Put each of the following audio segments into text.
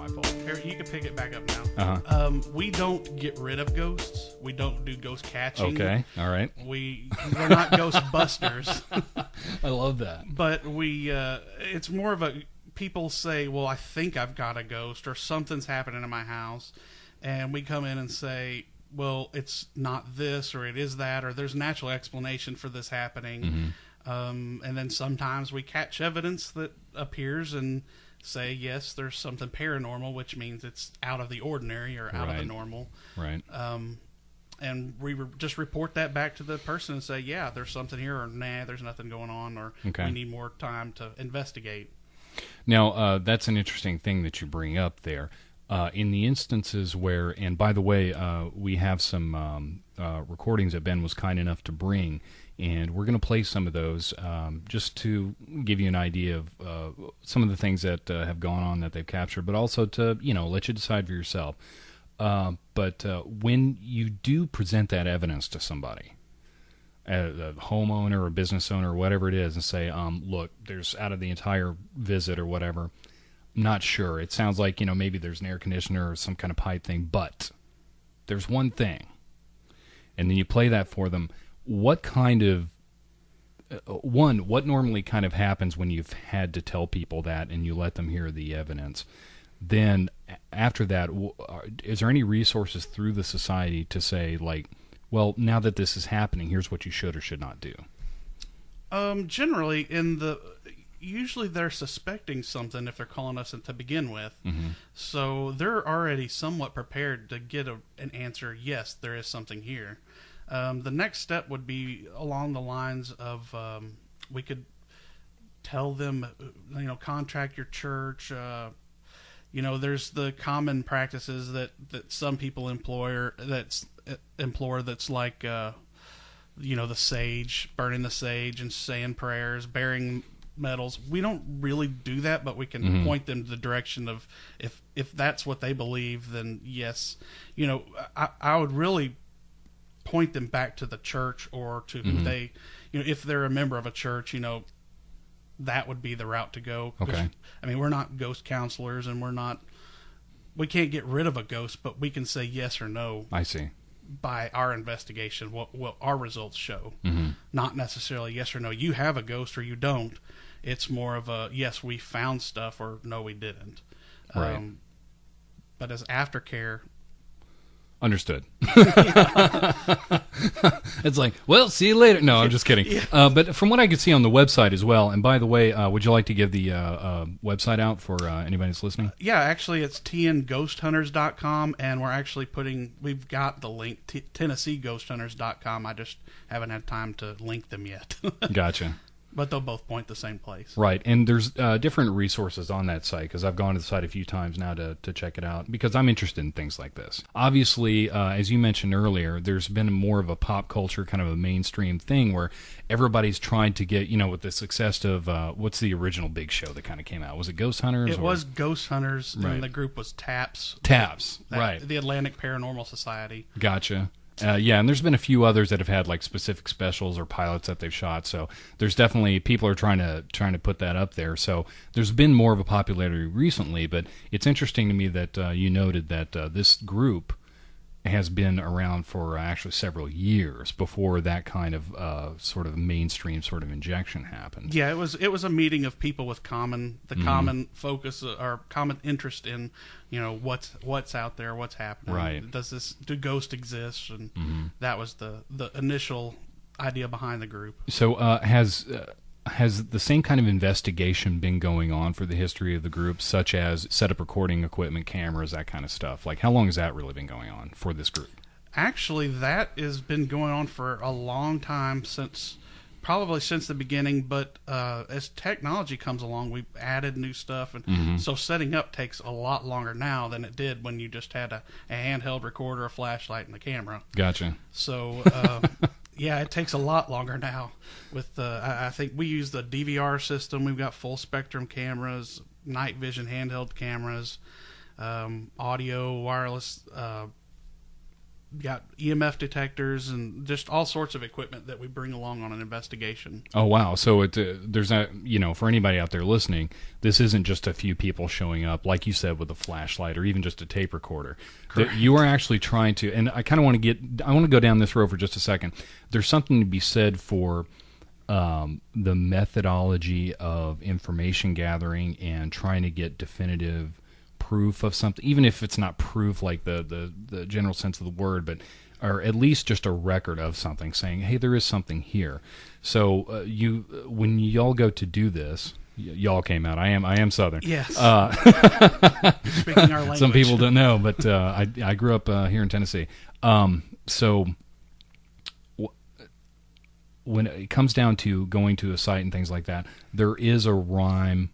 my fault. Here, you can pick it back up now. Uh-huh. We don't get rid of ghosts. We don't do ghost catching. Okay, all right. We're not ghost busters. I love that. But it's more of a, people say, well, I think I've got a ghost or something's happening in my house. And we come in and say, well, it's not this or it is that, or there's natural explanation for this happening. And then sometimes we catch evidence that appears and say, yes, there's something paranormal, which means it's out of the ordinary or out of the normal. Right. And we just report that back to the person and say, yeah, there's something here, or nah, there's nothing going on, or we need more time to investigate. Now, that's an interesting thing that you bring up there. In the instances where, and by the way, we have some recordings that Ben was kind enough to bring, and we're going to play some of those just to give you an idea of some of the things that have gone on that they've captured, but also to, let you decide for yourself. But when you do present that evidence to somebody, a homeowner or a business owner or whatever it is, and say, look, there's out of the entire visit or whatever, I'm not sure. It sounds like, maybe there's an air conditioner or some kind of pipe thing, but there's one thing. And then you play that for them. What kind of, what normally kind of happens when you've had to tell people that and you let them hear the evidence? Then after that, is there any resources through the society to say, like, well, now that this is happening, here's what you should or should not do? Generally, usually they're suspecting something if they're calling us to begin with. So they're already somewhat prepared to get an answer, yes, there is something here. The next step would be along the lines of we could tell them, contact your church. There's the common practices that some people employ that's like, the sage, burning the sage and saying prayers, burying metals. We don't really do that, but we can point them to the direction of if that's what they believe, then yes. I would really point them back to the church or to who they, if they're a member of a church, that would be the route to go. Okay. I mean, we're not ghost counselors, and we can't get rid of a ghost, but we can say yes or no. I see. By our investigation, what our results show. Not necessarily yes or no, you have a ghost or you don't. It's more of a yes, we found stuff, or no, we didn't. Right. But as aftercare, understood. It's like, well, see you later. No, I'm just kidding. Yeah. But from what I could see on the website as well, and by the way, would you like to give the website out for anybody that's listening? Yeah, actually, it's tnghosthunters.com, and we've got the link, tennesseeghosthunters.com. I just haven't had time to link them yet. Gotcha. But they'll both point the same place. Right, and there's different resources on that site, because I've gone to the site a few times now to check it out, because I'm interested in things like this. Obviously, as you mentioned earlier, there's been more of a pop culture, kind of a mainstream thing, where everybody's trying to get, with the success of, what's the original big show that kind of came out? Was it Ghost Hunters? It was Ghost Hunters, and the group was TAPS. Right. The Atlantic Paranormal Society. Gotcha. Yeah, and there's been a few others that have had like specific specials or pilots that they've shot. So there's definitely people are trying to put that up there. So there's been more of a popularity recently, but it's interesting to me that you noted that this group has been around for actually several years before that kind of sort of mainstream sort of injection happened. Yeah, it was a meeting of people with common focus or common interest in, what's out there, what's happening. Right. Do ghosts exist? And that was the initial idea behind the group. So has the same kind of investigation been going on for the history of the group, such as set up recording equipment, cameras, that kind of stuff? Like, how long has that really been going on for this group? Actually, that has been going on for a long time, probably since the beginning, but as technology comes along, we've added new stuff, and so setting up takes a lot longer now than it did when you just had a handheld recorder, a flashlight, and a camera. Gotcha. So... yeah, it takes a lot longer now. With I think we use the DVR system. We've got full spectrum cameras, night vision handheld cameras, audio, wireless got EMF detectors and just all sorts of equipment that we bring along on an investigation. Oh, wow. So there's not, for anybody out there listening, this isn't just a few people showing up, like you said, with a flashlight or even just a tape recorder. That you are actually trying to, and I kind of want to go down this road for just a second. There's something to be said for the methodology of information gathering and trying to get definitive proof of something, even if it's not proof like the general sense of the word, but or at least just a record of something saying, hey, there is something here. So when y'all go to do this, y'all came out. I am Southern. Yes. Speaking our language. Some people don't know, but I grew up here in Tennessee. So when it comes down to going to a site and things like that, there is a rhyme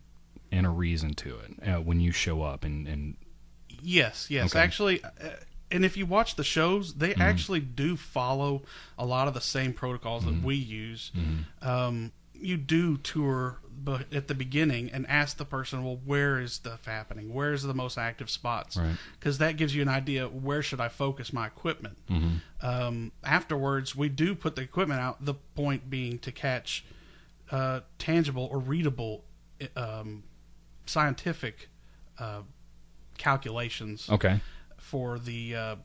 and a reason to it when you show up and yes okay. Actually, and if you watch the shows, they actually do follow a lot of the same protocols that we use. You do tour at the beginning and ask the person, well, where is stuff happening? Where's the most active spots? Because that gives you an idea, where should I focus my equipment? Afterwards, we do put the equipment out, the point being to catch tangible or readable scientific calculations for the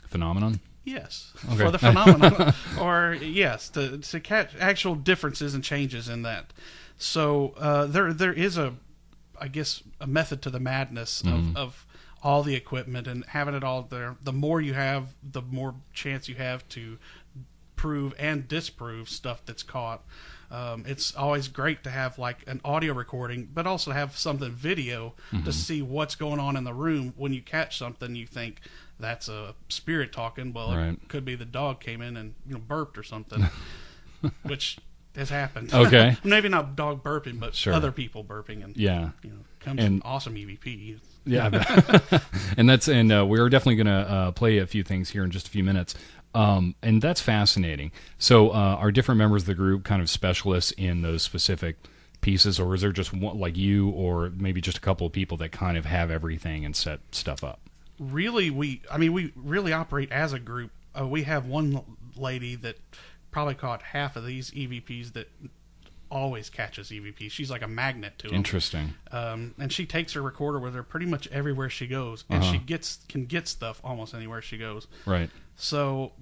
phenomenon. Yes, for the phenomenon, or yes, to catch actual differences and changes in that. So there is I guess a method to the madness of all the equipment and having it all there. The more you have, the more chance you have to prove and disprove stuff that's caught. It's always great to have like an audio recording, but also have something video to see what's going on in the room. When you catch something, you think that's a spirit talking. Well, it could be the dog came in and burped or something, which has happened. Okay, maybe not dog burping, but other people burping, and comes an awesome E.V.P. Yeah, and we're definitely going to play a few things here in just a few minutes. And that's fascinating. So are different members of the group kind of specialists in those specific pieces, or is there just one, like you or maybe just a couple of people that kind of have everything and set stuff up? Really, we really operate as a group. We have one lady that probably caught half of these EVPs that always catches EVPs. She's like a magnet to them. Interesting. And she takes her recorder with her pretty much everywhere she goes, and she can get stuff almost anywhere she goes. Right. So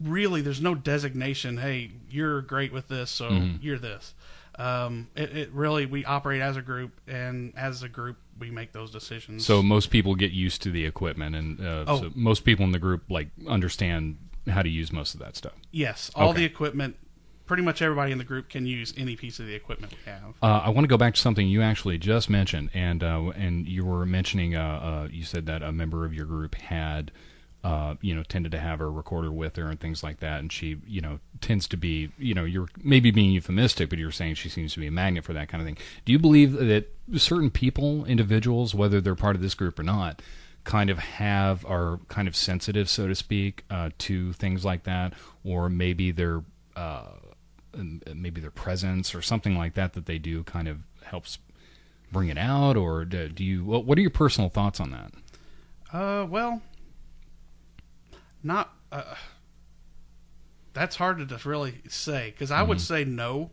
really, there's no designation. Hey, you're great with this, so you're this. It really, we operate as a group, and as a group, we make those decisions. So most people get used to the equipment, and so most people in the group understand how to use most of that stuff. Yes, all the equipment. Pretty much everybody in the group can use any piece of the equipment we have. I want to go back to something you actually just mentioned, and you were mentioning. You said that a member of your group had, tended to have a recorder with her and things like that, and she, tends to be, you're maybe being euphemistic, but you're saying she seems to be a magnet for that kind of thing. Do you believe that certain people, individuals, whether they're part of this group or not, are kind of sensitive, so to speak, to things like that, or maybe their presence or something like that they do kind of helps bring it out, or do you? What are your personal thoughts on that? Well, not. That's hard to just really say, because I would say no.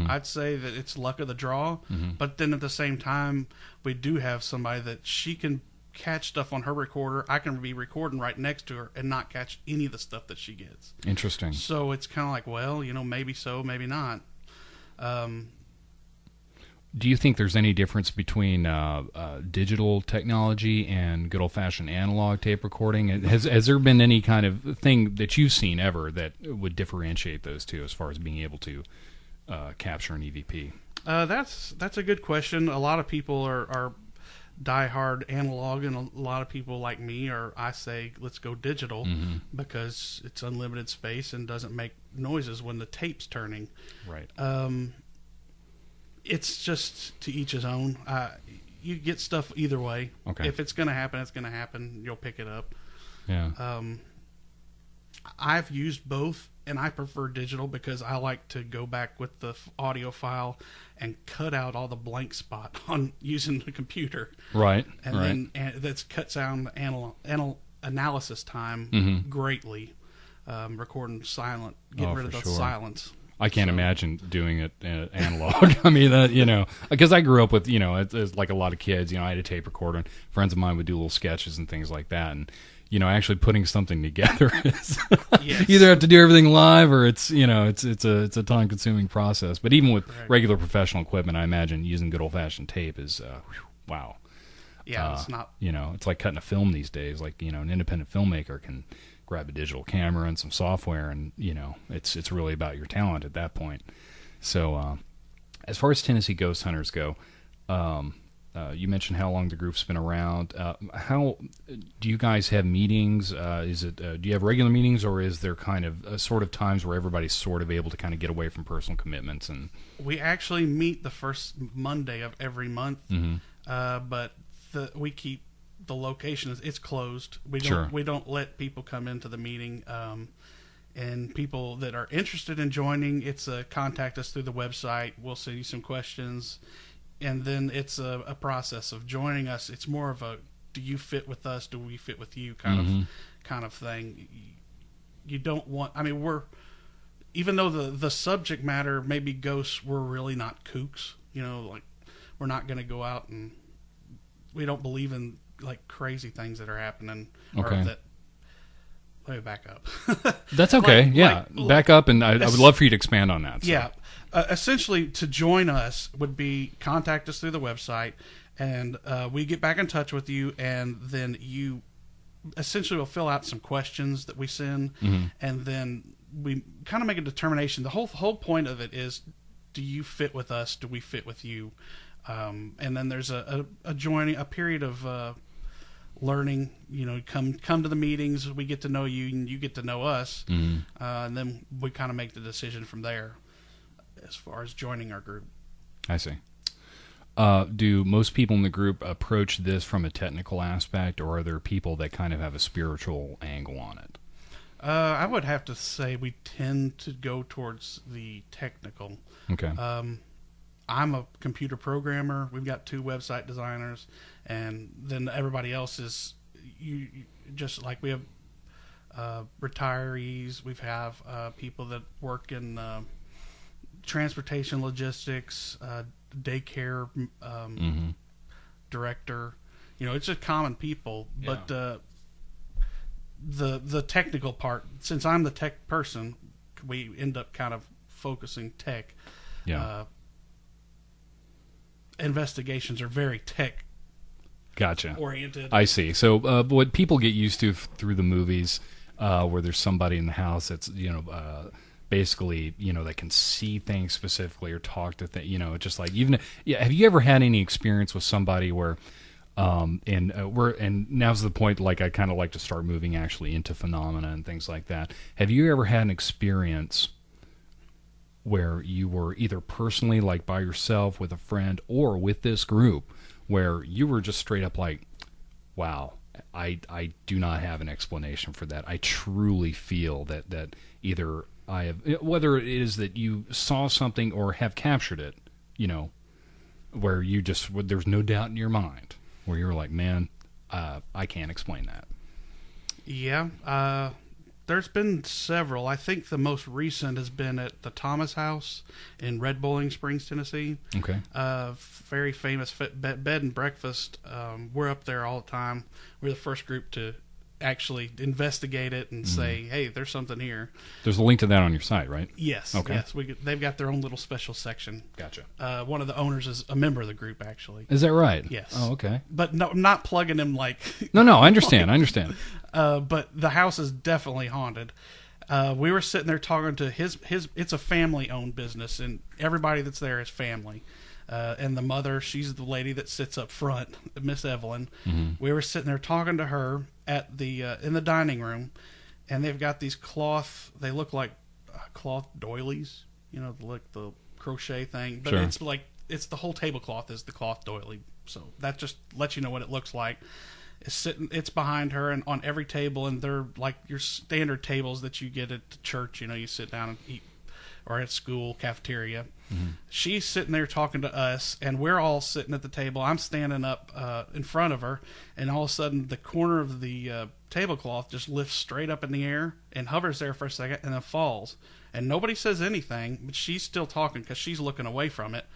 I'd say that it's luck of the draw, but then at the same time, we do have somebody that she can catch stuff on her recorder. I can be recording right next to her and not catch any of the stuff that she gets. Interesting. So it's kind of like, well, maybe so, maybe not. Do you think there's any difference between digital technology and good old-fashioned analog tape recording? Has there been any kind of thing that you've seen ever that would differentiate those two as far as being able to capture an EVP? That's a good question. A lot of people are die-hard analog, and a lot of people like me I say let's go digital because it's unlimited space and doesn't make noises when the tape's turning. Right. It's just to each his own. You get stuff either way. Okay. If it's going to happen, it's going to happen. You'll pick it up. Yeah. I've used both, and I prefer digital because I like to go back with the audio file and cut out all the blank spot on using the computer. Right. And then that's cuts down the analysis time greatly. Recording silent, getting rid of the silence. I can't imagine doing it analog. I mean, because I grew up with, it's like a lot of kids, I had a tape recorder, and friends of mine would do little sketches and things like that. And, actually putting something together is you either have to do everything live or it's a time consuming process. But even with regular professional equipment, I imagine using good old fashioned tape is, wow. Yeah, it's not. It's like cutting a film these days. Like, an independent filmmaker can grab a digital camera and some software, and it's really about your talent at that point. So as far as Tennessee Ghost Hunters go, you mentioned how long the group's been around. How do you guys have meetings? Do you have regular meetings, or is there kind of sort of times where everybody's sort of able to kind of get away from personal commitments? And we actually meet the first Monday of every month, but we keep the location it's closed. We don't let people come into the meeting, and people that are interested in joining, it's contact us through the website. We'll send you some questions, and then it's a process of joining us. It's more of a, do you fit with us? Do we fit with you? Kind of thing. You don't want. I mean, even though the subject matter may be ghosts, we're really not kooks. Like, we're not going to go out, and we don't believe in like crazy things that are happening. Okay. Let me back up. That's okay. Back up, and I would love for you to expand on that. So. Yeah. Essentially, to join us would be contact us through the website, and we get back in touch with you, and then you essentially will fill out some questions that we send, and then we kind of make a determination. The whole point of it is, do you fit with us? Do we fit with you? And then there's a period of learning. Come to the meetings. We get to know you, and you get to know us, and then we kind of make the decision from there as far as joining our group. I see. Do most people in the group approach this from a technical aspect, or are there people that kind of have a spiritual angle on it? I would have to say we tend to go towards the technical. Okay. I'm a computer programmer. We've got 2 website designers, and then everybody else is just like we have retirees. We have people that work in transportation logistics, daycare director. It's just common people. Yeah. But the technical part, since I'm the tech person, we end up kind of focusing tech. Yeah. Investigations are very tech Gotcha. oriented. I see. So what people get used to through the movies, where there's somebody in the house that's basically that can see things specifically or talk to things. Just like have you ever had any experience with somebody where and now's the point, like I kind of like to start moving actually into phenomena and things like that. Have you ever had an experience where you were either personally, like by yourself with a friend, or with this group, where you were just straight up like, wow, I do not have an explanation for that. I truly feel that either I have, whether it is that you saw something or have captured it, where you just, there's no doubt in your mind, where you're like, man, I can't explain that. Yeah. There's been several. I think the most recent has been at the Thomas House in Red Bowling Springs, Tennessee. Okay. Very famous bed and breakfast. We're up there all the time. We're the first group to actually investigate it and say, hey, there's something here. There's a link to that on your site, right? Yes. Okay. Yes. They've got their own little special section. Gotcha. One of the owners is a member of the group, actually. Is that right? Yes. Oh, okay. But no, not plugging him like... No, I understand. I understand. But the house is definitely haunted. We were sitting there talking to his. It's a family-owned business, and everybody that's there is family. And the mother, she's the lady that sits up front, Miss Evelyn. We were sitting there talking to her at the in the dining room, and they've got these cloth. They look like cloth doilies, like the crochet thing. But Sure. it's the whole tablecloth is the cloth doily. So that just lets you know what it looks like. is sitting. It's behind her and on every table, and they're like your standard tables that you get at the church. You sit down and eat, or at school cafeteria. Mm-hmm. She's sitting there talking to us, and we're all sitting at the table. I'm standing up in front of her, and all of a sudden the corner of the tablecloth just lifts straight up in the air and hovers there for a second and then falls. And nobody says anything, but she's still talking because she's looking away from it.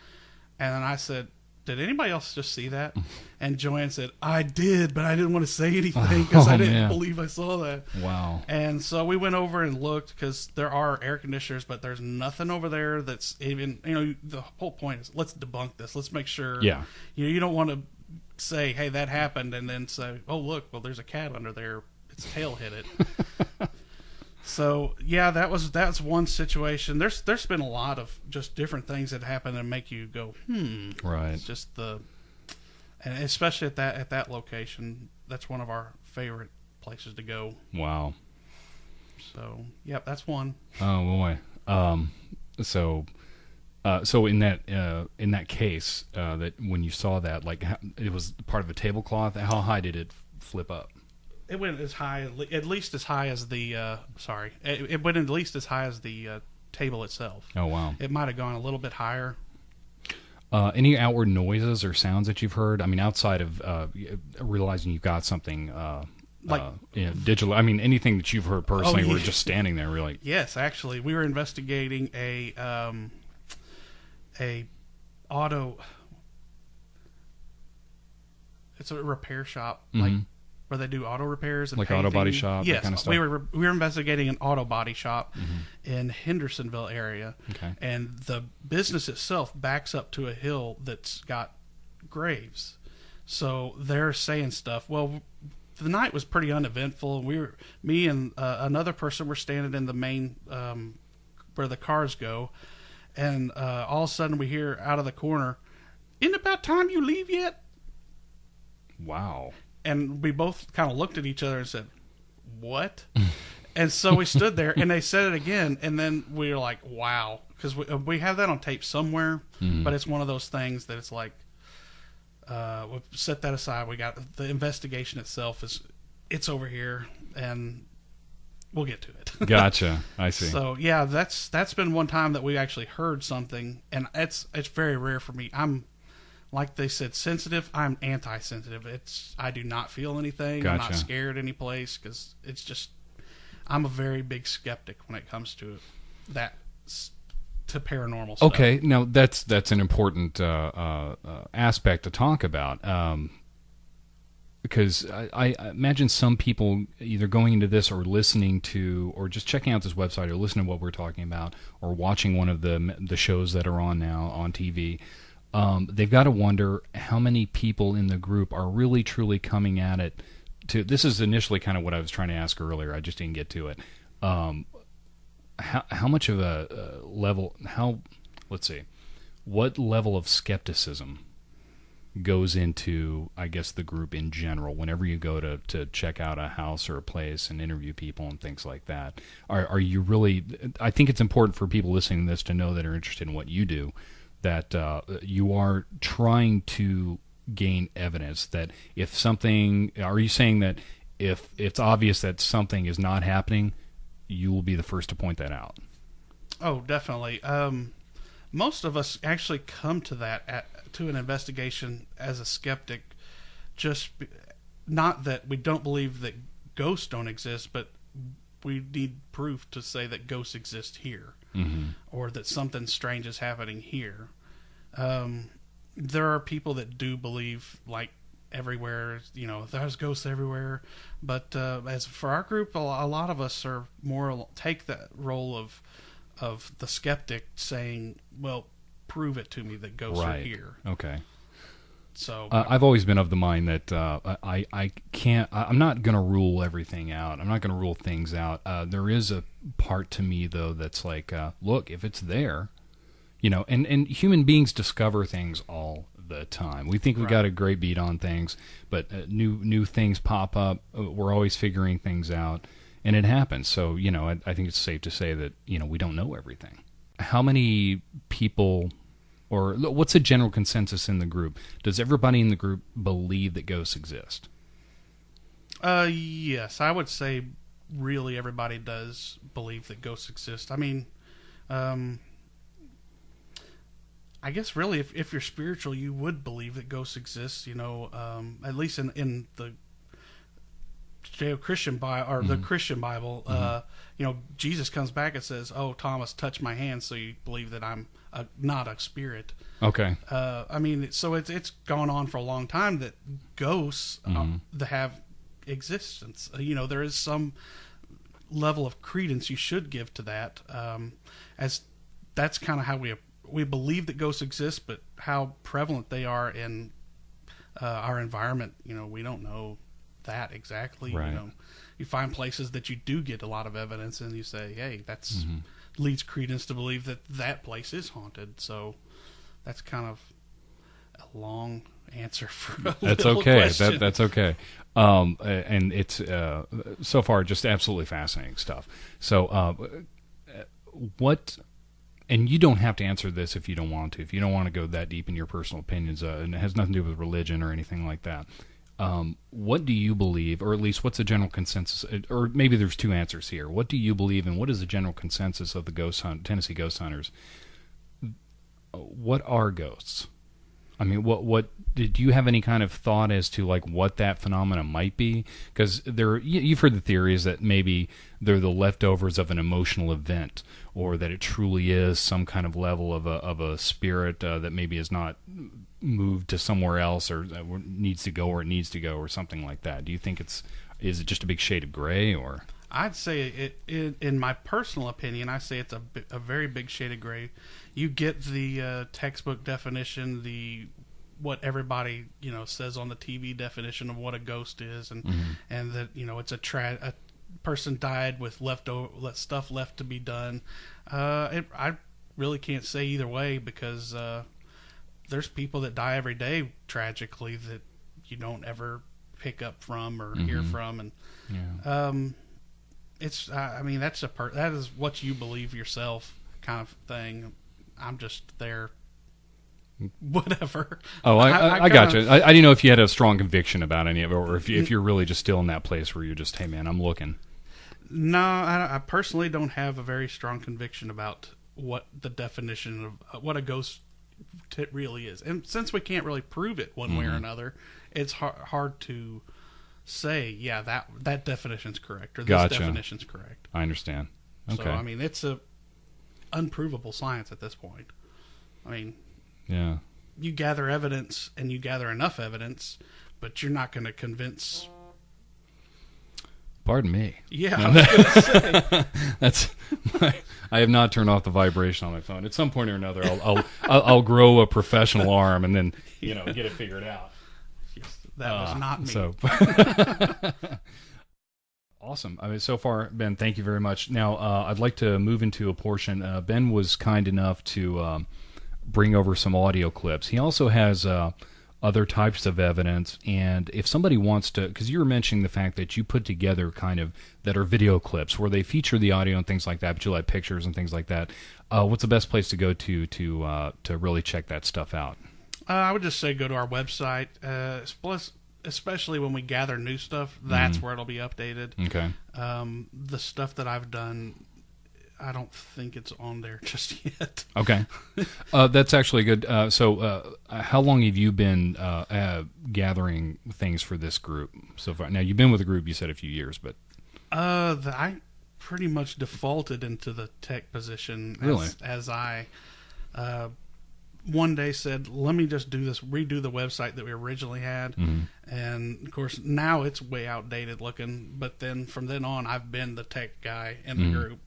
And then I said, did anybody else just see that? And Joanne said, I did, but I didn't want to say anything because I didn't believe I saw that. Wow. And so we went over and looked because there are air conditioners, but there's nothing over there that's even, the whole point is let's debunk this. Let's make sure. Yeah. You don't want to say, hey, that happened, and then say, oh, look, well, there's a cat under there. Its tail hit it. So yeah, that's one situation. There's been a lot of just different things that happen and make you go, Right. It's just and especially at that location, that's one of our favorite places to go. Wow. So yep, that's one. Oh boy. So in that case, that when you saw that, like it was part of a tablecloth, how high did it flip up? It went as high, at least as high as the. It went at least as high as the table itself. Oh wow! It might have gone a little bit higher. Any outward noises or sounds that you've heard? I mean, outside of realizing you've got something digital. I mean, anything that you've heard personally. We're just standing there. We're like, yes, actually, we were investigating a auto. It's a repair shop, like where they do auto repairs and like painting. auto body shop. Yes, that kind of stuff. we were investigating an auto body shop in Hendersonville area, and the business itself backs up to a hill that's got graves. So they're saying stuff. Well, the night was pretty uneventful. Me and another person were standing in the main where the cars go, and all of a sudden we hear out of the corner, "Isn't it about time you leave yet?" Wow. And we both kind of looked at each other and said, what? And so we stood there, and they said it again, and then we were like, wow. Because we have that on tape somewhere, but it's one of those things that it's like, we'll set that aside. We got the investigation itself it's over here, and we'll get to it. Gotcha. I see. So, yeah, that's been one time that we actually heard something, and it's very rare for me. I'm, like they said, sensitive. I'm anti-sensitive. I do not feel anything. Gotcha. I'm not scared any place because it's just, I'm a very big skeptic when it comes to paranormal stuff. Okay, now that's an important aspect to talk about, because I imagine some people either going into this or listening to, or just checking out this website or listening to what we're talking about, or watching one of the shows that are on now on TV. They've got to wonder how many people in the group are really truly coming at it. This is initially kind of what I was trying to ask earlier. I just didn't get to it. How much of a level? Let's see, what level of skepticism goes into, I guess, the group in general? Whenever you go to check out a house or a place and interview people and things like that, are you really? I think it's important for people listening to this to know that are interested in what you do, that you are trying to gain evidence that if something, are you saying that if it's obvious that something is not happening, you will be the first to point that out? Oh, definitely. Most of us actually come to to an investigation as a skeptic, not that we don't believe that ghosts don't exist, but we need proof to say that ghosts exist here. Or that something strange is happening here. There are people that do believe, like, everywhere, there's ghosts everywhere. But as for our group, a lot of us are take that role of the skeptic, saying, well, prove it to me that ghosts are here. Okay. So I've always been of the mind that I'm not going to rule everything out. I'm not going to rule things out. There is a part to me, though, that's like, look, if it's there, and human beings discover things all the time. We think we got a great beat on things, but new things pop up. We're always figuring things out, and it happens. So, I think it's safe to say that, we don't know everything. How many people... Or what's a general consensus in the group? Does everybody in the group believe that ghosts exist? Yes, I would say really everybody does believe that ghosts exist. I mean, I guess really if you're spiritual, you would believe that ghosts exist. At least in the Judeo-Christian Bible or the Christian Bible, Jesus comes back and says, "Oh, Thomas, touch my hand," so you believe that I'm not a spirit. Okay. I mean, so it's gone on for a long time that ghosts that have existence. There is some level of credence you should give to that, as that's kind of how we believe that ghosts exist, but how prevalent they are in our environment, we don't know that exactly. Right. You find places that you do get a lot of evidence, and you say, "Hey, that's leads credence to believe that place is haunted." So that's kind of a long answer for a That's little okay. question. That's okay. And it's so far just absolutely fascinating stuff. So, what? And you don't have to answer this if you don't want to. If you don't want to go that deep in your personal opinions, and it has nothing to do with religion or anything like that. What do you believe, or at least what's the general consensus? Or maybe there's two answers here. What do you believe, and what is the general consensus of the Tennessee ghost hunters? What are ghosts? I mean, what did you have any kind of thought as to like what that phenomena might be? Because you've heard the theories that maybe they're the leftovers of an emotional event, or that it truly is some kind of level of a spirit that maybe is not moved to somewhere else, or needs to go where it needs to go, or something like that. Do you think is it just a big shade of gray, or? I'd say in my personal opinion, I say it's a very big shade of gray. You get the textbook definition, what everybody says on the TV definition of what a ghost is, and that it's a person died with stuff left to be done. I really can't say either way, because there's people that die every day tragically that you don't ever pick up from or hear from, and it's that is what you believe yourself kind of thing. I'm just there, whatever. Oh, I got you. I didn't know if you had a strong conviction about any of it, or if you're really just still in that place where you're just, hey man, I'm looking. No, I personally don't have a very strong conviction about what the definition of what a ghost really is, and since we can't really prove it one way or another, it's hard to say, yeah, that definition's correct, or this definition's correct. I understand. Okay. So, I mean, it's a unprovable science at this point. I mean, yeah, you gather evidence, and you gather enough evidence, but you're not going to convince. Pardon me. Yeah, I was going to say. That's. I have not turned off the vibration on my phone. At some point or another, I'll grow a professional arm and then get it figured out. That was not me. So. Awesome. I mean, so far, Ben, thank you very much. Now, I'd like to move into a portion. Ben was kind enough to bring over some audio clips. He also has other types of evidence, and if somebody wants to, because you were mentioning the fact that you put together kind of that are video clips where they feature the audio and things like that, but you like pictures and things like that. What's the best place to go to really check that stuff out? I would just say go to our website. Especially when we gather new stuff, that's where it'll be updated. Okay. The stuff that I've done, I don't think it's on there just yet. Okay. That's actually good. So how long have you been gathering things for this group so far? Now, you've been with the group, you said, a few years, but... I pretty much defaulted into the tech position as I... one day said, let me just redo the website that we originally had. And of course now it's way outdated looking, but then from then on I've been the tech guy in the group.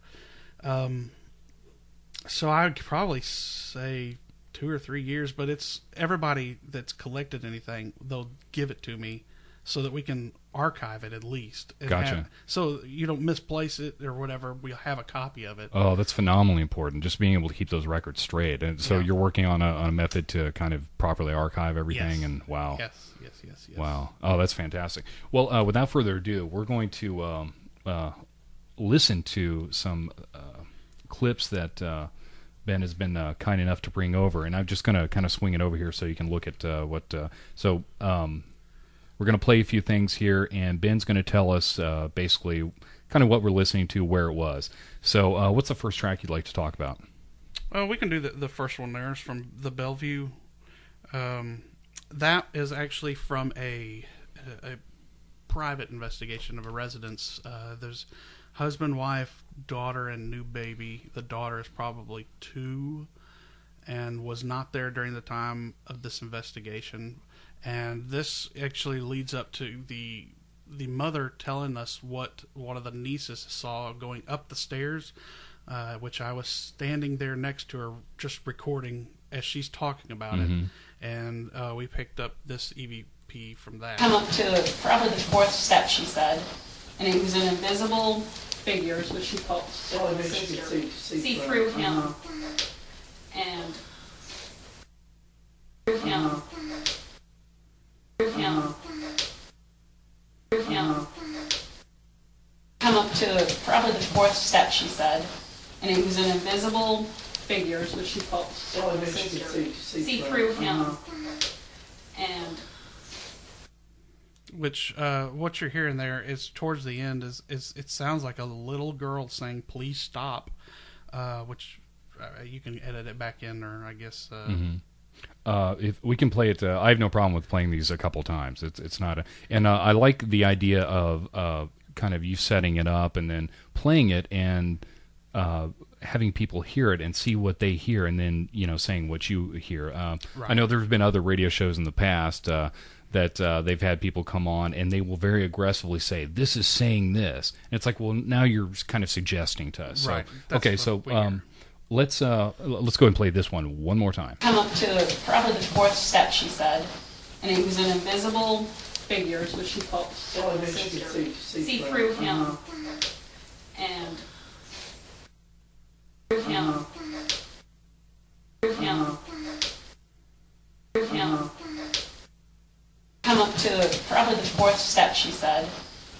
So I would probably say 2 or 3 years, but it's everybody that's collected anything, they'll give it to me so that we can archive it at least. Gotcha. So you don't misplace it or whatever. We'll have a copy of it. Oh, that's phenomenally important. Just being able to keep those records straight. And so you're working on a method to kind of properly archive everything. Yes. And wow. Yes. Wow. Oh, that's fantastic. Well, without further ado, we're going to listen to some clips that Ben has been kind enough to bring over. And I'm just going to kind of swing it over here so you can look at what. We're going to play a few things here, and Ben's going to tell us basically kind of what we're listening to, where it was. So what's the first track you'd like to talk about? Well, we can do the first one there. It's from the Bellevue. That is actually from a private investigation of a residence. There's husband, wife, daughter, and new baby. The daughter is probably 2 and was not there during the time of this investigation. And this actually leads up to the mother telling us what one of the nieces saw going up the stairs, which I was standing there next to her just recording as she's talking about it. And we picked up this E.V.P. from that. Come up to probably the 4th step, she said, and it was an invisible figures, which she called see through him, and through him, through him, through him. Come up to probably the 4th step, she said, and it was an invisible figures, which she called see through him, and which what you're hearing there is towards the end is it sounds like a little girl saying "please stop," which you can edit it back in, or I guess. If we can play it, I have no problem with playing these a couple times. It's not and I like the idea of kind of you setting it up and then playing it and having people hear it and see what they hear, and then saying what you hear. Right. I know there's been other radio shows in the past that they've had people come on and they will very aggressively say, "This is saying this," and it's like, well, now you're kind of suggesting to us. Right. So, okay, so let's go ahead and play this one more time. Come up to probably the 4th step, she said, and it was an invisible figures, which she called see through him, and through him, through him, through him. Come up to probably the 4th step, she said,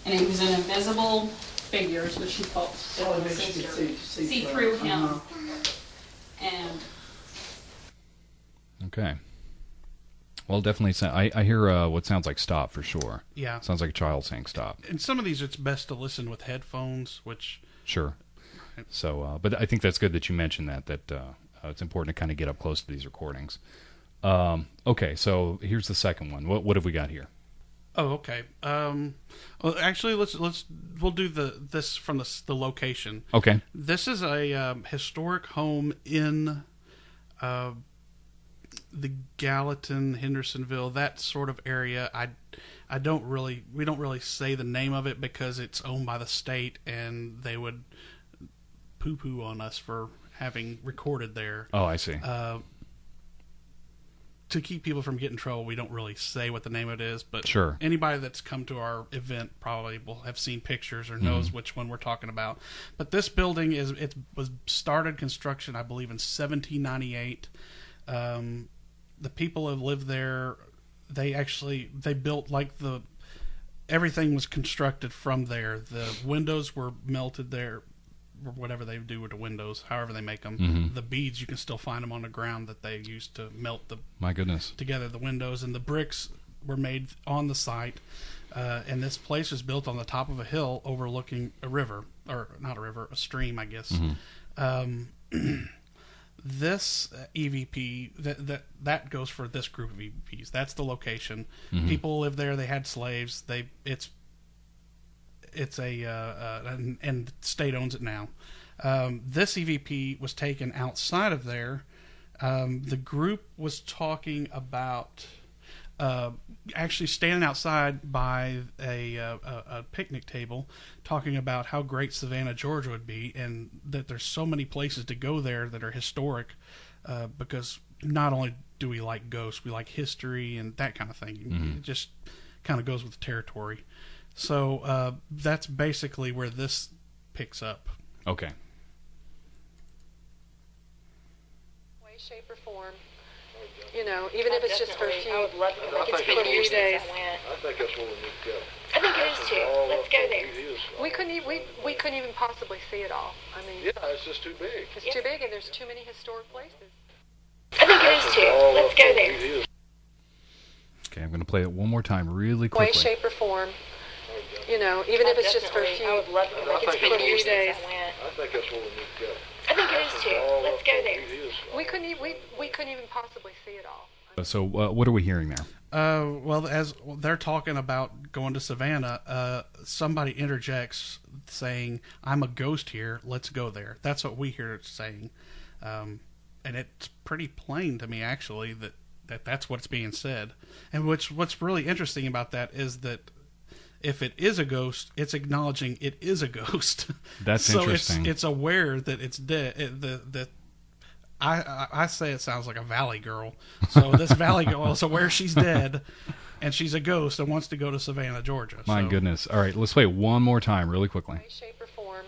and it was an invisible figures, which she called see through him, and okay. Well, definitely. I hear what sounds like stop for sure. Yeah, sounds like a child saying stop. And some of these, it's best to listen with headphones, which sure. So, but I think that's good that you mentioned that it's important to kind of get up close to these recordings. Okay, so here's the second one. What have we got here? Oh, okay. Well, actually, we'll do this from the location. Okay. This is a historic home in the Gallatin, Hendersonville, that sort of area. We don't really say the name of it because it's owned by the state, and they would poo-poo on us for having recorded there. Oh, I see. To keep people from getting in trouble, we don't really say what the name of it is, but sure. Anybody that's come to our event probably will have seen pictures or knows which one we're talking about. But this building was started construction, I believe, in 1798. The people who lived there, they built everything was constructed from there. The windows were melted there, or whatever they do with the windows, however they make them. The beads, you can still find them on the ground that they used to melt together the windows, and the bricks were made on the site. And this place was built on the top of a hill overlooking a river, or not a river, a stream, I guess. This E.V.P. that goes for this group of E.V.Ps. That's the location. People live there. They had slaves. It's and state owns it now. This E.V.P. was taken outside of there. The group was talking about actually standing outside by a picnic table, talking about how great Savannah, Georgia would be, and that there's so many places to go there that are historic, because not only do we like ghosts, we like history and that kind of thing. It just kind of goes with the territory. So that's basically where this picks up. Okay. Way, shape, or form. Even if it's just for a few, for a few days. I think that's where we need to go. I think it is too. Let's go there. We couldn't even possibly see it all. I mean, yeah, it's just too big. It's too big, and there's too many historic places. I think it is too. Let's go there. Okay, I'm going to play it one more time really way, quickly. shape, or form. You know, even if it's just for a few, I would love to I for think a it's few worth days. I think that's where we need to go. I think it is too. Let's go there. we couldn't even possibly see it all. So what are we hearing there? Well, as they're talking about going to Savannah, somebody interjects saying, "I'm a ghost here. Let's go there." That's what we hear it saying, and it's pretty plain to me actually that's what's being said. And what's really interesting about that is that if it is a ghost, it's acknowledging it is a ghost. That's so interesting. it's aware that it's dead. I say it sounds like a valley girl. So this valley girl is aware she's dead, and she's a ghost and wants to go to Savannah, Georgia. My goodness. All right, let's play it one more time really quickly. Way, shape, or form.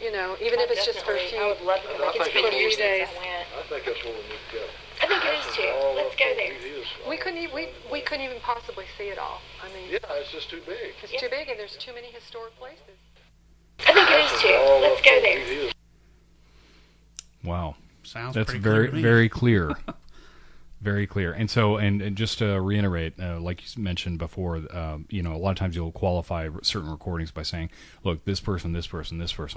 You know, even if it's just for a few, I would love to I think for a few it's days. I think that's where we need to go. I think it is too. Let's go there. we couldn't even possibly see it all. I mean, Yeah, it's just too big. it's too big, and there's too many historic places. I think it is too. Let's go there. Wow. Sounds That's pretty very clear to me. very clear. Very clear. And so, and just to reiterate, like you mentioned before, you know, a lot of times you'll qualify certain recordings by saying, look, this person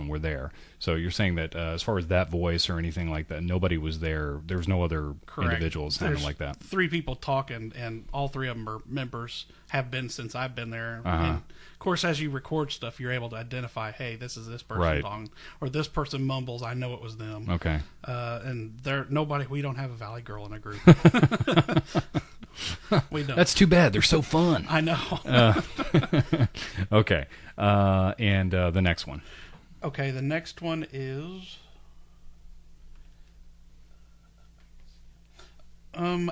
were there. So you're saying that as far as that voice or anything like that, nobody was there. There was no other Correct. individuals sounding There's like that. 3 people talking, and all 3 of them are members, have been since I've been there. Uh-huh. And of course, as you record stuff, you're able to identify, hey, this is this person Right. talking, or this person mumbles, I know it was them. Okay. And we don't have a Valley Girl in a group. We don't. That's too bad. They're so fun. I know. Okay. And the next one. Okay, the next one is...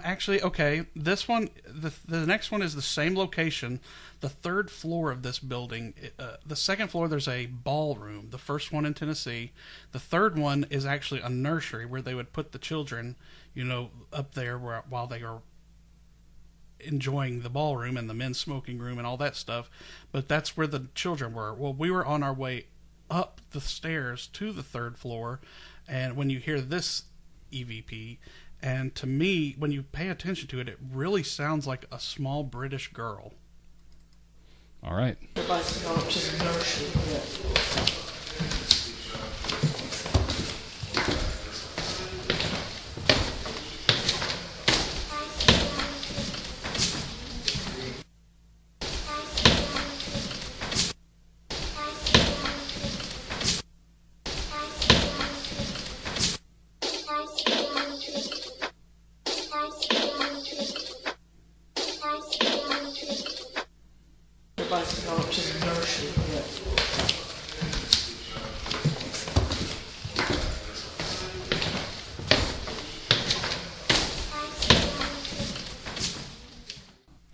actually, okay, this one, the next one is the same location, the 3rd floor of this building. The 2nd floor, there's a ballroom, the first one in Tennessee. The 3rd one is actually a nursery where they would put the children, you know, up there while they are enjoying the ballroom and the men's smoking room and all that stuff. But that's where the children were. Well, we were on our way up the stairs to the 3rd floor, and when you hear this EVP... And to me, when you pay attention to it, it really sounds like a small British girl. All right.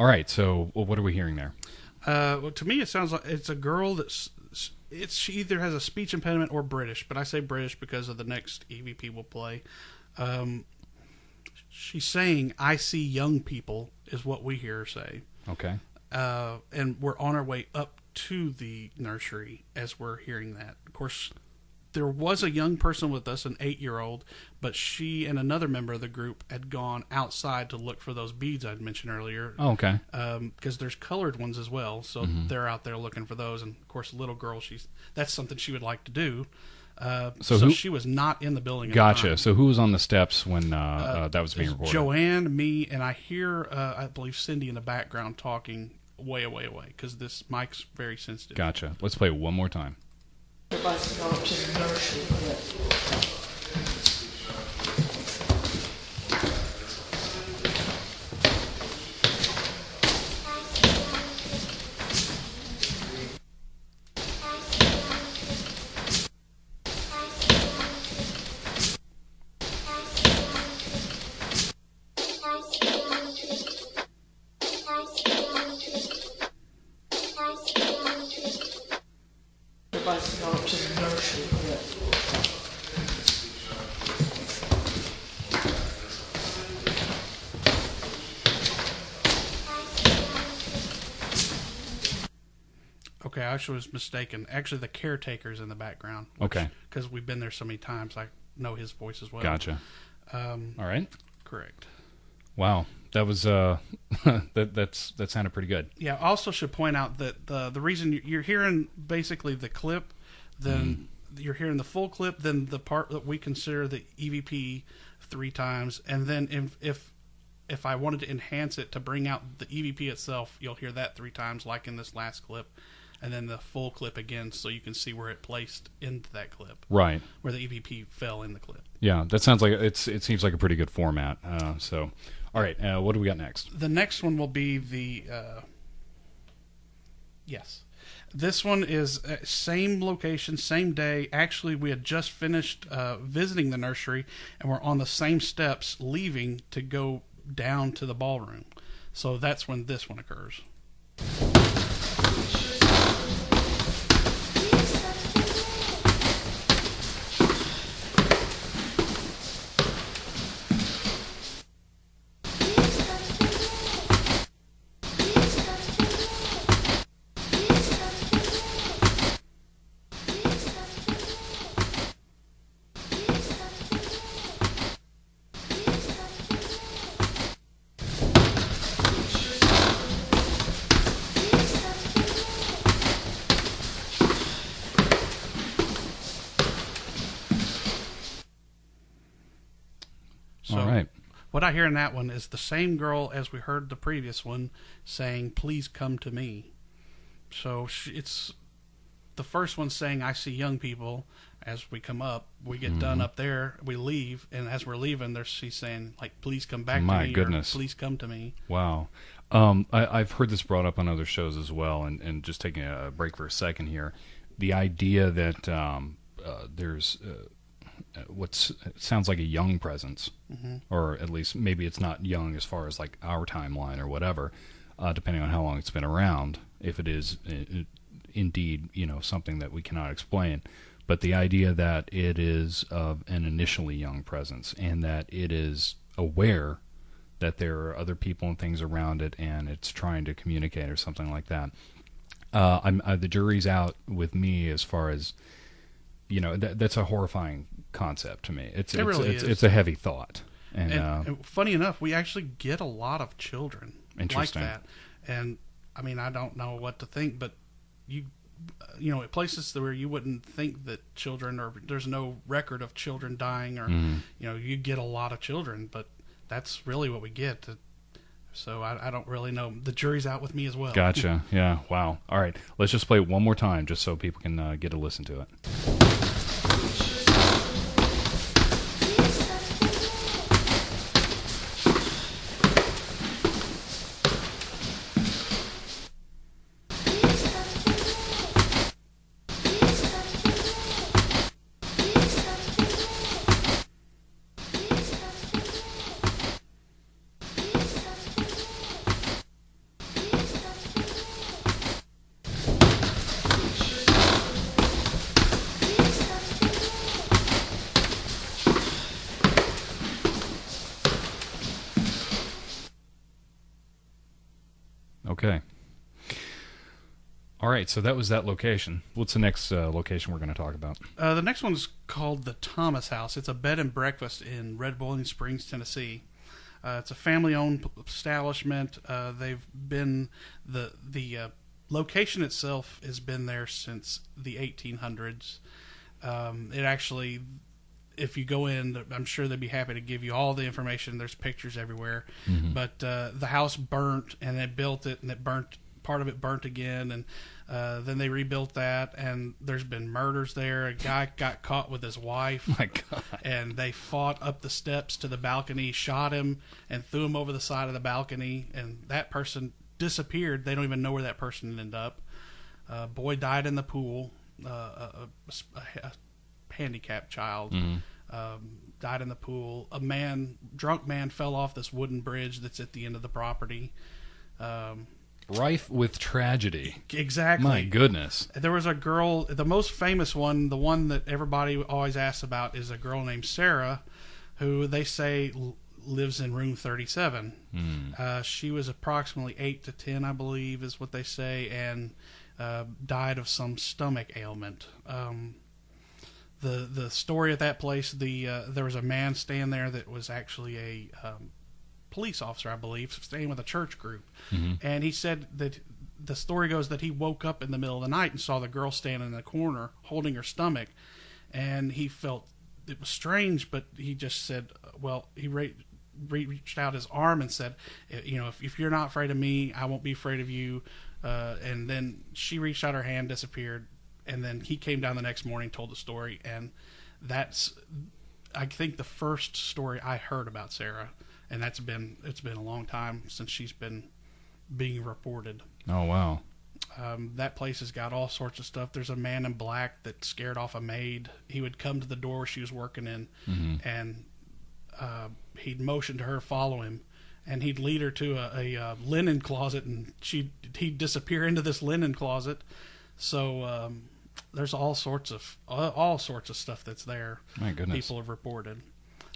All right. So, what are we hearing there? Well, to me, it sounds like it's a girl she either has a speech impediment or British, but I say British because of the next EVP we'll play. She's saying, "I see young people," is what we hear her say. Okay. And we're on our way up to the nursery as we're hearing that. Of course, there was a young person with us, an 8-year-old, but she and another member of the group had gone outside to look for those beads I'd mentioned earlier. Oh, okay. Because there's colored ones as well, so they're out there looking for those. And of course, the little girl, that's something she would like to do. So she was not in the building. Gotcha. So who was on the steps when that was being recorded? Joanne, me, and I hear, I believe, Cindy in the background talking way away, because this mic's very sensitive. Gotcha. Let's play it one more time. Okay, I was mistaken. Actually, the caretaker's in the background. Okay. Because we've been there so many times, I know his voice as well. Gotcha. All right. Correct. Wow. That was that sounded pretty good. Yeah. I also should point out that the reason you're hearing basically the clip, then you're hearing the full clip, then the part that we consider the EVP 3 times, and then if I wanted to enhance it to bring out the EVP itself, you'll hear that 3 times, like in this last clip, and then the full clip again, so you can see where it placed into that clip. Right. Where the EVP fell in the clip. Yeah, that sounds like it seems like a pretty good format. So, all right, what do we got next? The next one will be the yes. This one is same location, same day. Actually, we had just finished visiting the nursery, and we're on the same steps leaving to go down to the ballroom. So that's when this one occurs. So all right. What I hear in that one is the same girl as we heard the previous one saying, "Please come to me." So it's the first one saying, "I see young people." As we come up, we get done up there, we leave, and as we're leaving, she's saying, like, "Please come back to me." My goodness. Or, "Please come to me." Wow. I've heard this brought up on other shows as well, and just taking a break for a second here, the idea that there's what sounds like a young presence, or at least maybe it's not young as far as like our timeline or whatever, depending on how long it's been around, if it is indeed, something that we cannot explain. But the idea that it is of an initially young presence, and that it is aware that there are other people and things around it, and it's trying to communicate or something like that. The jury's out with me as far as, that's a horrifying concept to me. It's a heavy thought. And funny enough, we actually get a lot of children like that. And I mean, I don't know what to think, but at places where you wouldn't think that children, or there's no record of children dying, or you get a lot of children, but that's really what we get. So I don't really know. The jury's out with me as well. Gotcha. Yeah. Wow. All right. Let's just play it one more time, just so people can get a listen to it. Okay. All right, so that was that location. What's the next location we're going to talk about? The next one is called the Thomas House. It's a bed and breakfast in Red Boiling Springs, Tennessee. It's a family-owned establishment. They've been the location itself has been there since the 1800s. It actually, if you go in, I'm sure they'd be happy to give you all the information. There's pictures everywhere. Mm-hmm. But the house burnt, and they built it, and it burnt. Part of it burnt again, and then they rebuilt that, and there's been murders there. A guy got caught with his wife. My God. And they fought up the steps to the balcony, shot him, and threw him over the side of the balcony, and that person disappeared. They don't even know where that person ended up. A boy died in the pool. A handicapped child died in the pool. A drunk man fell off this wooden bridge that's at the end of the property. Rife with tragedy. Exactly. My goodness. There was a girl, the most famous one, the one that everybody always asks about, is a girl named Sarah, who they say lives in room 37. She was approximately 8 to 10, I believe, is what they say, and died of some stomach ailment. The story at that place, there was a man staying there that was actually police officer, I believe, staying with a church group. Mm-hmm. And he said that the story goes that he woke up in the middle of the night and saw the girl standing in the corner holding her stomach, and he felt it was strange, but he just said, well, he reached out his arm and said, if you're not afraid of me, I won't be afraid of you. And then she reached out her hand, disappeared, and then he came down the next morning, told the story, and that's, I think, the first story I heard about Sarah, and it's been a long time since she's been being reported. Oh, wow. That place has got all sorts of stuff. There's a man in black that scared off a maid. He would come to the door she was working in, and he'd motion to her, follow him, and he'd lead her to a linen closet, and he'd disappear into this linen closet. So there's all sorts of stuff that's there. My goodness. People have reported.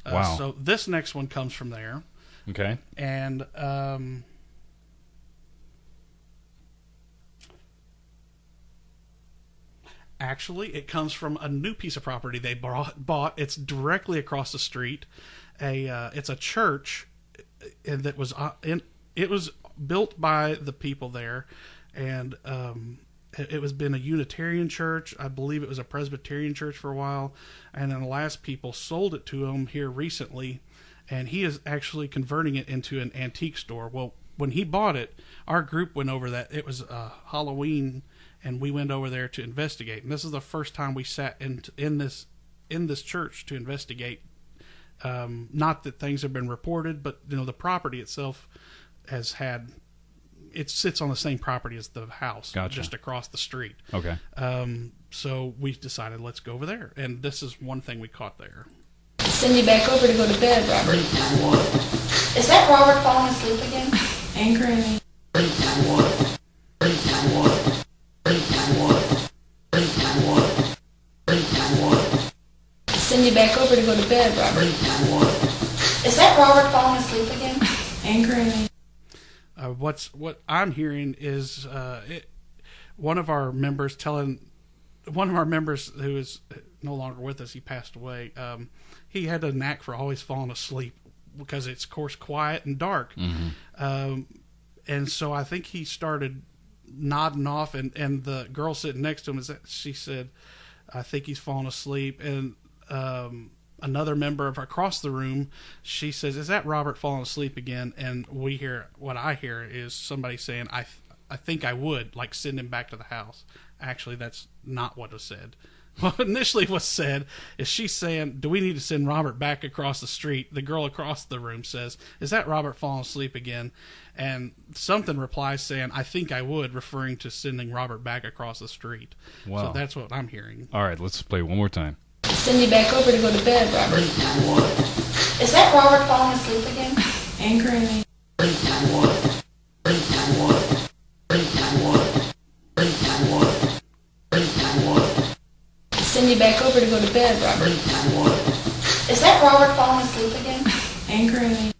Wow. So this next one comes from there. Okay. And actually, it comes from a new piece of property they bought. It's directly across the street. It's a church, and it was built by the people there, and it was been a Unitarian church. I believe it was a Presbyterian church for a while, and then the last people sold it to him here recently, and he is actually converting it into an antique store. Well, when he bought it, our group went over that. It was Halloween, and we went over there to investigate. And this is the first time we sat in this church to investigate. Not that things have been reported, but the property itself it sits on the same property as the house, Gotcha. Just across the street. Okay. So we decided, let's go over there, and this is one thing we caught there. Send you back over to go to bed, Robert. Is that Robert falling asleep again? Angry at me. Send you back over to go to bed, Robert. Is that Robert falling asleep again? Angry at me. What I'm hearing is one of our members who is no longer with us, he passed away. He had a knack for always falling asleep because it's, of course, quiet and dark. Mm-hmm. And so I think he started nodding off, and the girl sitting next to him, she said, I think he's falling asleep. And another member of across the room, she says, is that Robert falling asleep again? And what I hear is somebody saying, I think I would, like, send him back to the house. Actually, that's not what was said. What initially was said is she's saying, do we need to send Robert back across the street? The girl across the room says, is that Robert falling asleep again? And something replies saying, I think I would, referring to sending Robert back across the street. Wow. So that's what I'm hearing. All right, let's play one more time. Send you back over to go to bed, Robert. Is that Robert falling asleep again? Angry at me. Send you back over to go to bed, Robert. Is that Robert falling asleep again? Angry at me.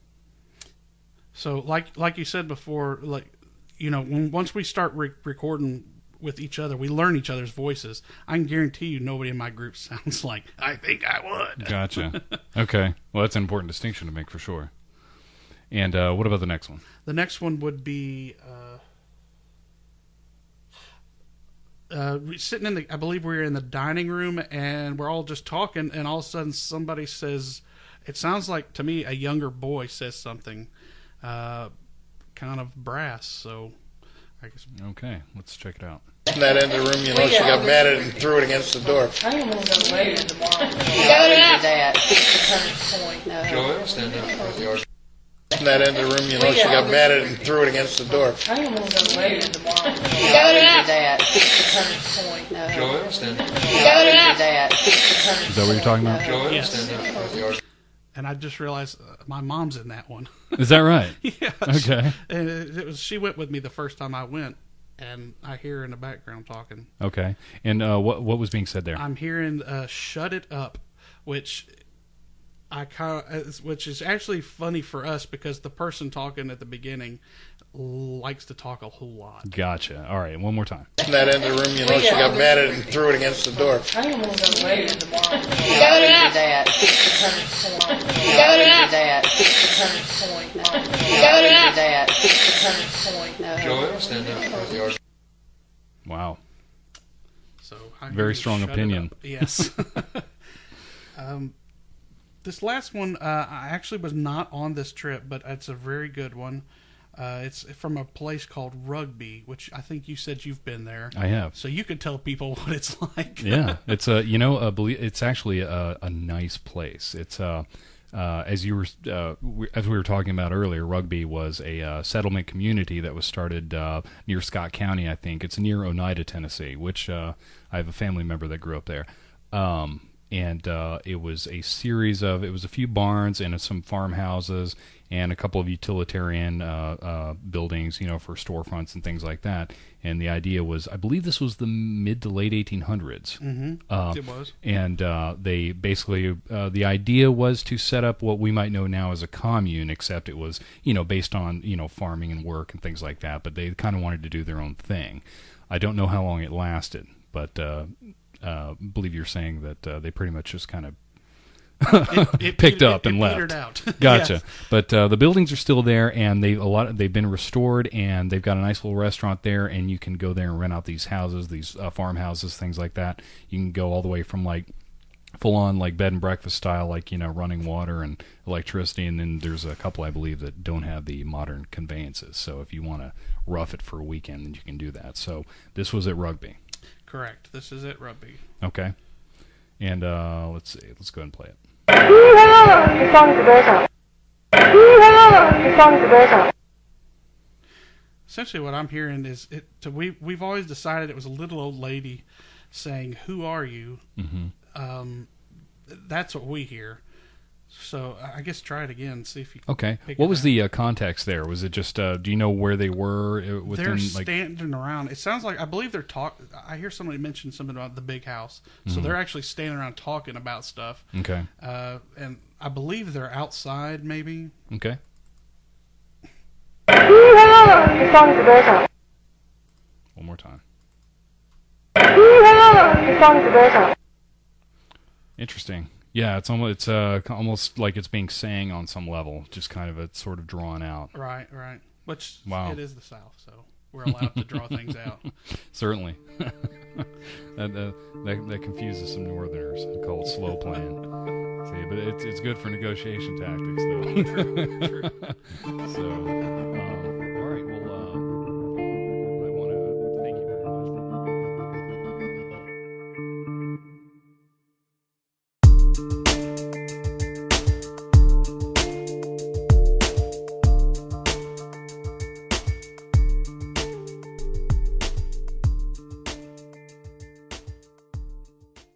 So like you said before, once we start recording with each other, we learn each other's voices. I can guarantee you nobody in my group sounds like, I think I would. Gotcha. Okay. Well, that's an important distinction to make for sure. And what about the next one? The next one would be sitting I believe we were in the dining room, and we're all just talking, and all of a sudden somebody says, it sounds like to me a younger boy says something kind of brass, so I guess. Okay, let's check it out. In that end of the room, she got mad at it and threw it against the door. I am going to go later tomorrow. Joel, stand up. In that end of the room, she got mad at it and threw it against the door. I am going to go later tomorrow. Joel, stand up. Is that what you're talking about? Joel, Yes. stand up. And I just realized my mom's in that one. Is that right? Yeah. Okay. And she went with me the first time I went, and I hear her in the background talking. Okay. And what was being said there? I'm hearing "Shut It Up," which is actually funny for us because the person talking at the beginning, likes to talk a whole lot. Gotcha. All right, one more time. In that end of the room, she got mad at it and threw it against the door. I don't want to go to wedding tomorrow. You got it up. You got it up. You got it up. Joel, stand up in front of the yard. Wow. So how can Very you strong shut it opinion. up? Yes. This last one, I actually was not on this trip, but it's a very good one. It's from a place called Rugby, which I think you said you've been there. I have. So you could tell people what it's like. Yeah, it's it's actually a nice place. It's as we were talking about earlier, Rugby was a settlement community that was started near Scott County, I think. It's near Oneida, Tennessee, which I have a family member that grew up there. And it was a series of, it was a few barns and some farmhouses and a couple of utilitarian buildings, for storefronts and things like that. And the idea was, I believe this was the mid to late 1800s. Mm-hmm. It was. And they basically, the idea was to set up what we might know now as a commune, except it was, based on, farming and work and things like that. But they kind of wanted to do their own thing. I don't know how long it lasted, but believe you're saying that they pretty much just kind of picked up and left. Out. Gotcha. Yes. But the buildings are still there, and they've been restored, and they've got a nice little restaurant there, and you can go there and rent out these houses, these farmhouses, things like that. You can go all the way from like full on like bed and breakfast style, like running water and electricity, and then there's a couple I believe that don't have the modern conveyances. So if you want to rough it for a weekend, then you can do that. So this was at Rugby. Correct. This is at Rugby. Okay. And let's see. Let's go ahead and play it. Essentially what I'm hearing is we've always decided it was a little old lady saying, "Who are you?" Mm-hmm. That's what we hear. So I guess try it again. See if you can Okay. pick What it was out. the context there? Was it just? Do you know where they were within? They're like, standing around. It sounds like, I believe they're I hear somebody mention something about the big house. So they're actually standing around talking about stuff. okay. And I believe they're outside, maybe. Okay. One more time. Interesting. Yeah, it's almost like it's being sang on some level, just kind of it's sort of drawn out. Right. Which, Wow. it is the South, so we're allowed to draw things out. Certainly. that confuses some Northerners. I call it slow playing. See, but it's good for negotiation tactics, though. True. So.